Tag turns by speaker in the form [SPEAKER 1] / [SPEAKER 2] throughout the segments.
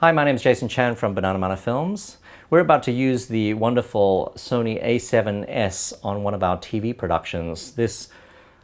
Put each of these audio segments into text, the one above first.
[SPEAKER 1] Hi, my name is Jason Chan from Banana Films. We're about to use the wonderful Sony a7s on one of our TV productions. This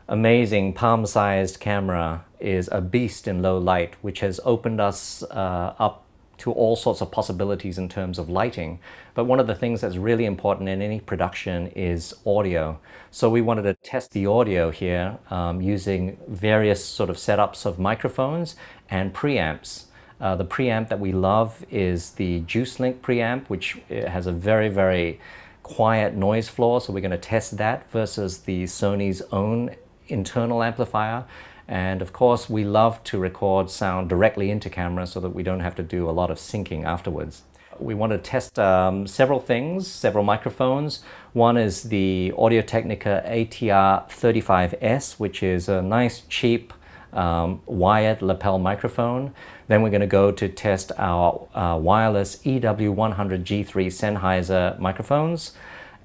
[SPEAKER 1] amazing palm-sized camera is a beast in low light, which has opened us up to all sorts of possibilities in terms of lighting. But one of the things that's really important in any production is audio. So we wanted to test the audio here using various sort of setups of microphones and preamps. The preamp that we love is the Juice Link preamp, which has a very quiet noise floor. So we're going to test that versus the Sony's own internal amplifier. And of course, we love to record sound directly into camera so that we don't have to do a lot of syncing afterwards. We want to test several things, several microphones. One is the Audio-Technica ATR35S, which is a nice, cheap, wired lapel microphone. Then we're going to go to test our wireless EW100G3 Sennheiser microphones,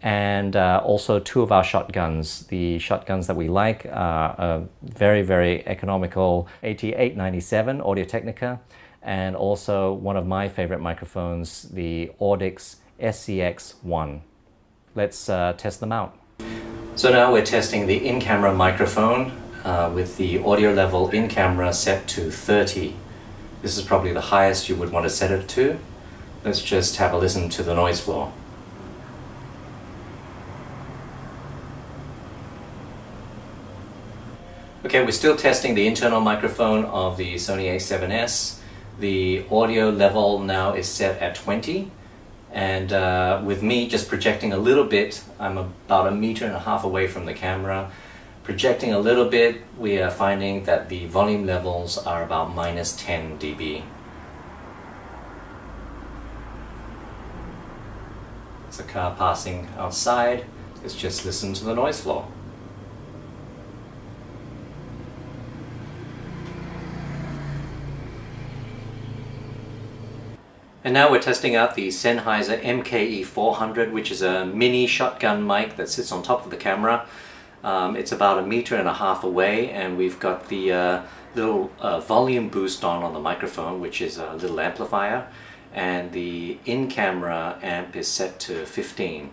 [SPEAKER 1] and also two of our shotguns. The shotguns that we like are a very economical AT897 Audio-Technica, and also one of my favorite microphones, the Audix SCX1. Let's test them out. So now we're testing the in-camera microphone with the audio level in camera set to 30. This is probably the highest you would want to set it to. Let's just have a listen to the noise floor. Okay, we're still testing the internal microphone of the Sony a7s. The audio level now is set at 20. And with me just projecting a little bit, I'm about 1.5 meters away from the camera. Projecting a little bit, we are finding that the volume levels are about -10 dB. There's a car passing outside. Let's just listen to the noise floor. And now we're testing out the Sennheiser MKE400, which is a mini shotgun mic that sits on top of the camera. It's about 1.5 meters away, and we've got the little volume boost on the microphone, which is a little amplifier, and the in-camera amp is set to 15.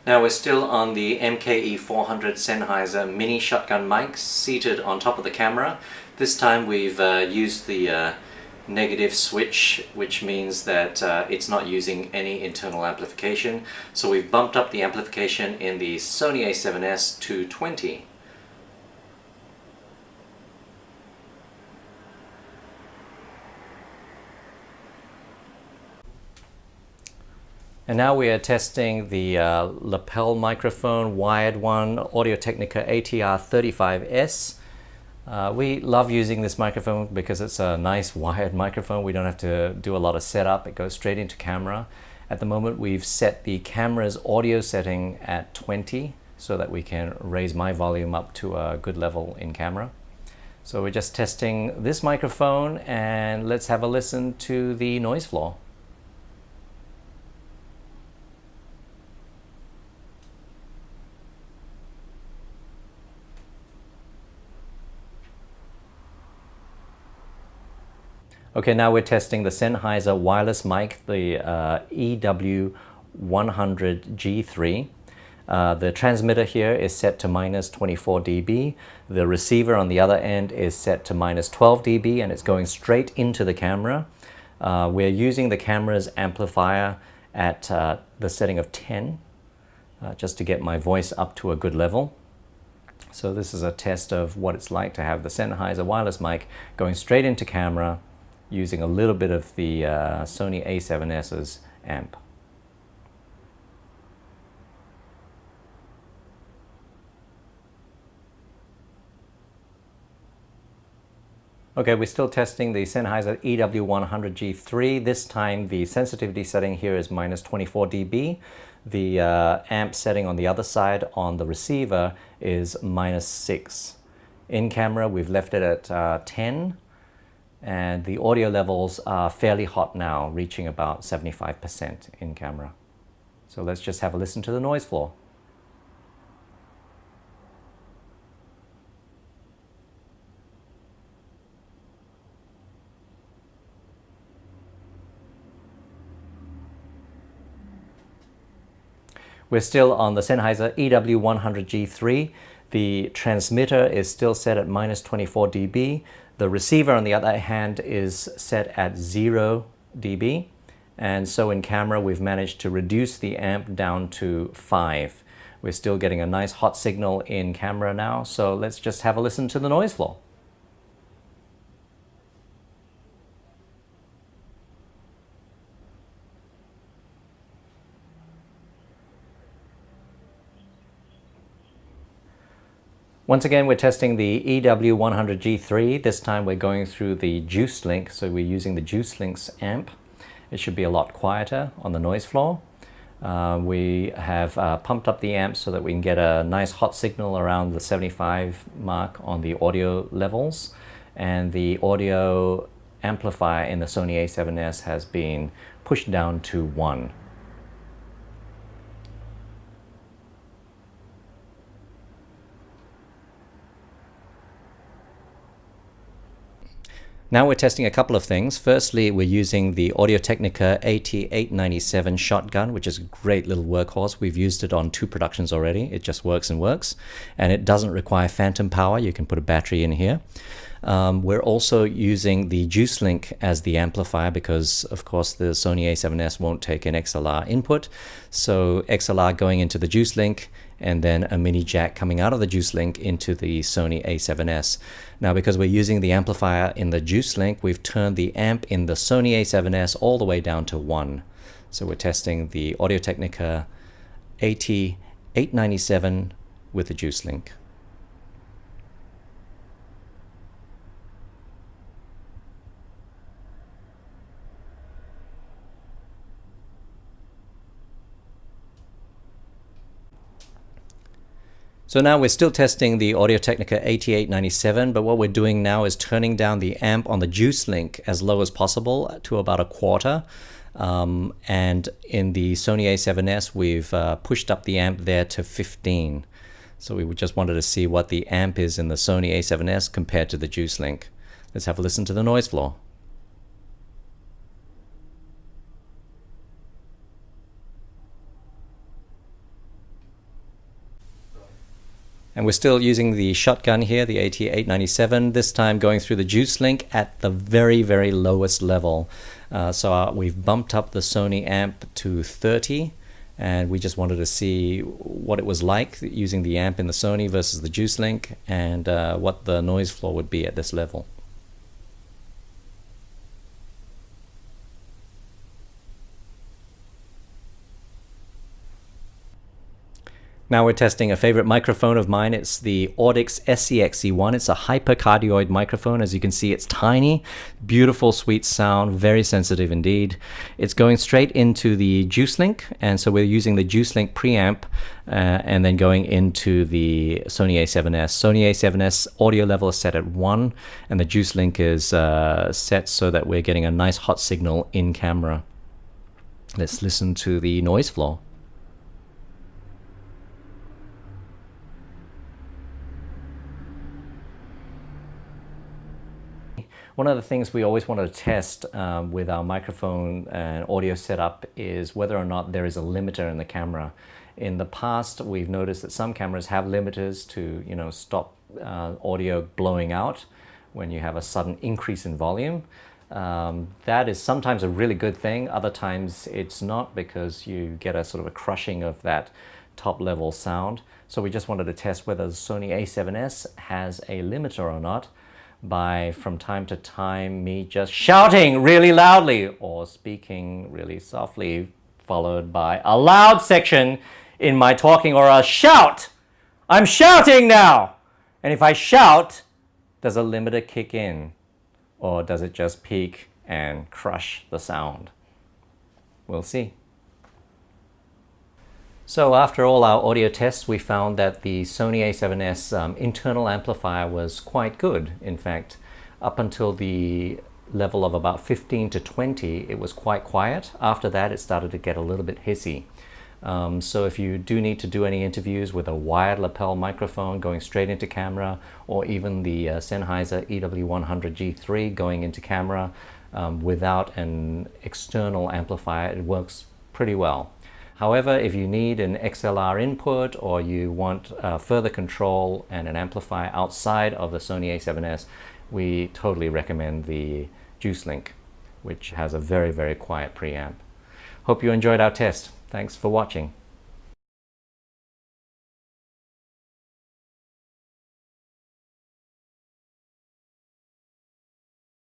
[SPEAKER 1] Now we're still on the MKE400 Sennheiser mini shotgun mic seated on top of the camera. This time we've used the negative switch, which means that it's not using any internal amplification. So we've bumped up the amplification in the Sony a7s to 20. And now we are testing the lapel microphone, wired one, Audio-Technica ATR35S. We love using this microphone because it's a nice wired microphone. We don't have to do a lot of setup. It goes straight into camera. At the moment, we've set the camera's audio setting at 20 so that we can raise my volume up to a good level in camera. So we're just testing this microphone, and let's have a listen to the noise floor. Okay, now we're testing the Sennheiser wireless mic, the EW100G3. The transmitter here is set to -24 dB. The receiver on the other end is set to -12 dB, and it's going straight into the camera. We're using the camera's amplifier at the setting of 10, just to get my voice up to a good level. So this is a test of what it's like to have the Sennheiser wireless mic going straight into camera, using a little bit of the Sony a7s's amp. Okay, we're still testing the Sennheiser EW100G3. This time the sensitivity setting here is -24 dB. The amp setting on the other side on the receiver is -6. In camera, we've left it at 10. And the audio levels are fairly hot now, reaching about 75% in camera. So let's just have a listen to the noise floor. We're still on the Sennheiser EW100G3. The transmitter is still set at minus 24 dB. The receiver, on the other hand, is set at 0 dB. And so in camera, we've managed to reduce the amp down to 5. We're still getting a nice hot signal in camera now, so let's just have a listen to the noise floor. Once again, we're testing the EW100G3. This time we're going through the Juice Link, so we're using the Juice Link's amp. It should be a lot quieter on the noise floor. We have pumped up the amp so that we can get a nice hot signal around the 75 mark on the audio levels. And the audio amplifier in the Sony a7s has been pushed down to 1. Now we're testing a couple of things. Firstly, we're using the Audio-Technica AT897 shotgun, which is a great little workhorse. We've used it on 2 productions already. It just works and works. And it doesn't require phantom power. You can put a battery in here. We're also using the Juice Link as the amplifier because, of course, the Sony a7s won't take an XLR input. So XLR going into the Juice Link, and then a mini jack coming out of the Juice Link into the Sony a7s. Now, because we're using the amplifier in the Juice Link, we've turned the amp in the Sony a7s all the way down to 1. So we're testing the Audio-Technica AT897 with the Juice Link. So now we're still testing the Audio-Technica AT897, but what we're doing now is turning down the amp on the Juice Link as low as possible to about a quarter. And in the Sony a7s, we've pushed up the amp there to 15. So we just wanted to see what the amp is in the Sony a7s compared to the Juice Link. Let's have a listen to the noise floor. And we're still using the shotgun here, the AT897, this time going through the Juice Link at the very, very lowest level. So we've bumped up the Sony amp to 30, and we just wanted to see what it was like using the amp in the Sony versus the Juice Link, and what the noise floor would be at this level. Now we're testing a favorite microphone of mine. It's the Audix SCXE1. It's a hypercardioid microphone. As you can see, it's tiny, beautiful, sweet sound, very sensitive indeed. It's going straight into the Juice Link, and so we're using the Juice Link preamp and then going into the Sony a7s. Sony a7s audio level is set at 1, and the Juice Link is set so that we're getting a nice hot signal in camera. Let's listen to the noise floor. One of the things we always want to test with our microphone and audio setup is whether or not there is a limiter in the camera. In the past, we've noticed that some cameras have limiters to, stop audio blowing out when you have a sudden increase in volume. That is sometimes a really good thing. Other times it's not, because you get a sort of a crushing of that top level sound. So we just wanted to test whether the Sony a7s has a limiter or not, by from time to time me just shouting really loudly or speaking really softly, followed by a loud section in my talking, or a shout. I'm shouting now! And if I shout, does a limiter kick in, or does it just peak and crush the sound? We'll see. So after all our audio tests, we found that the Sony a7s internal amplifier was quite good. In fact, up until the level of about 15 to 20, it was quite quiet. After that, it started to get a little bit hissy. So if you do need to do any interviews with a wired lapel microphone going straight into camera, or even the Sennheiser EW100G3 going into camera without an external amplifier, it works pretty well. However, if you need an XLR input or you want further control and an amplifier outside of the Sony a7s, we totally recommend the Juice Link, which has a very, very quiet preamp. Hope you enjoyed our test. Thanks for watching.